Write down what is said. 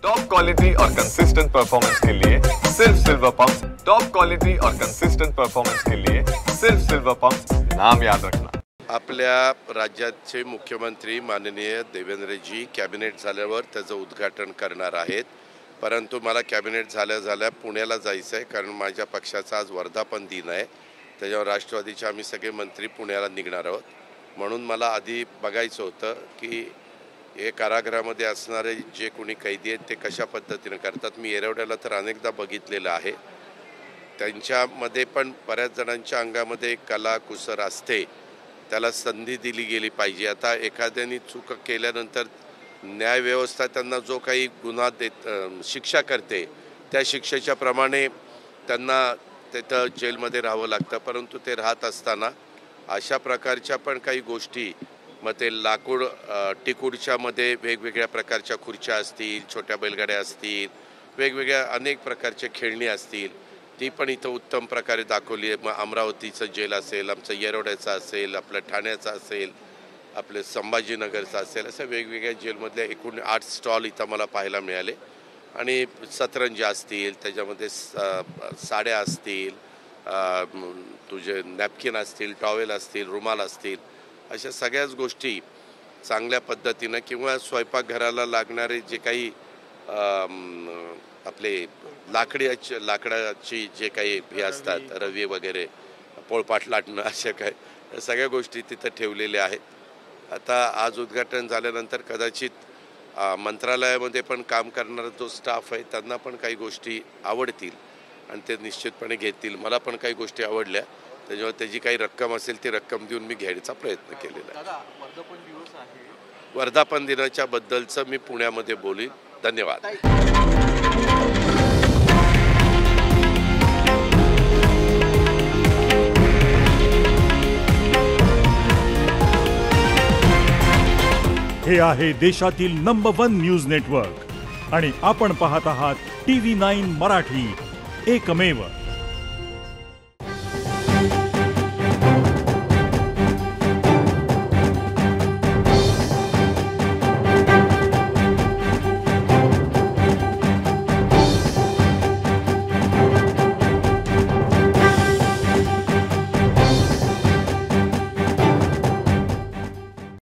Top quality और consistent performance के लिए सिर्फ सिल्वर पंप्स। टॉप क्वालिटी और कंसिस्टेंट परफॉर्मेंस के लिए सिर्फ सिल्वर पंप्स, नाम याद रखना। आपल्या राज्याचे मुख्यमंत्री माननीय देवेंद्रजी कॅबिनेट झाल्यावर त्याचं उद्घाटन करणार आहेत, परंतु मला कॅबिनेट झाल्या पुण्याला जायचं आहे, कारण माझ्या पक्षाचा आज वर्धापन दिन आहे। त्याच्यावर राष्ट्रवादीचे आम्ही सगळे मंत्री पुण्याला निघणार आहोत, म्हणून मला आधी बघायचं होतं की हे कारागृहामध्ये असणारे जे कोणी कैदी आहेत ते कशा पद्धतीने करतात। मी येरवड्याला तर अनेकदा बघितलेलं आहे, त्यांच्यामध्ये पण बऱ्याच जणांच्या अंगामध्ये कला कुसर असते, त्याला संधी दिली गेली पाहिजे। आता एखाद्याने चूक केल्यानंतर न्यायव्यवस्था त्यांना जो काही गुन्हा शिक्षा करते त्या शिक्षेच्या प्रमाणे त्यांना तिथं जेलमध्ये राहावं लागतं, परंतु ते राहत असताना अशा प्रकारच्या पण काही गोष्टी, मग ते लाकूड टिकूडच्या मध्ये वेगवेगळ्या प्रकारच्या खुर्च्या असतील, छोट्या बैलगाड्या असतील, वेगवेगळ्या अनेक प्रकारचे खेळणी असतील, ती पण इथं उत्तम प्रकारे दाखवली आहे। मग अमरावतीचं जेल असेल, आमचं येरवड्याचं असेल, आपलं ठाण्याचं असेल, आपले संभाजीनगरचं असेल, असं वेगवेगळ्या जेलमधल्या एकूण 8 स्टॉल इथं मला पाहायला मिळाले। आणि सतरंजी असतील, त्याच्यामध्ये साड्या असतील, तुझे नॅपकिन असतील, टॉवेल असतील, रुमाल असतील, अशा सगळ्याच गोष्टी चांगल्या पद्धतीनं किंवा स्वयंपाकघराला लागणारे जे काही आपले लाकडाची जे काही हे असतात, रवी वगैरे, पोळपाट लाटणं, अशा काय सगळ्या गोष्टी तिथं ठेवलेल्या आहेत। आता आज उद्घाटन झाल्यानंतर कदाचित मंत्रालयामध्ये पण काम करणारा जो स्टाफ आहे त्यांना पण काही गोष्टी आवडतील आणि ते निश्चितपणे घेतील। मला पण काही गोष्टी आवडल्या, त्याच्यावर त्याची काही रक्कम असेल ती रक्कम देऊन मी घ्यायचा प्रयत्न केलेला आहे। वर्धापन दिनाच्या बद्दलचं मी पुण्यामध्ये बोलीन। धन्यवाद। हे आहे देशातील नंबर 1 न्यूज नेटवर्क आणि आपण पाहत आहात TV9 मराठी, एकमेव।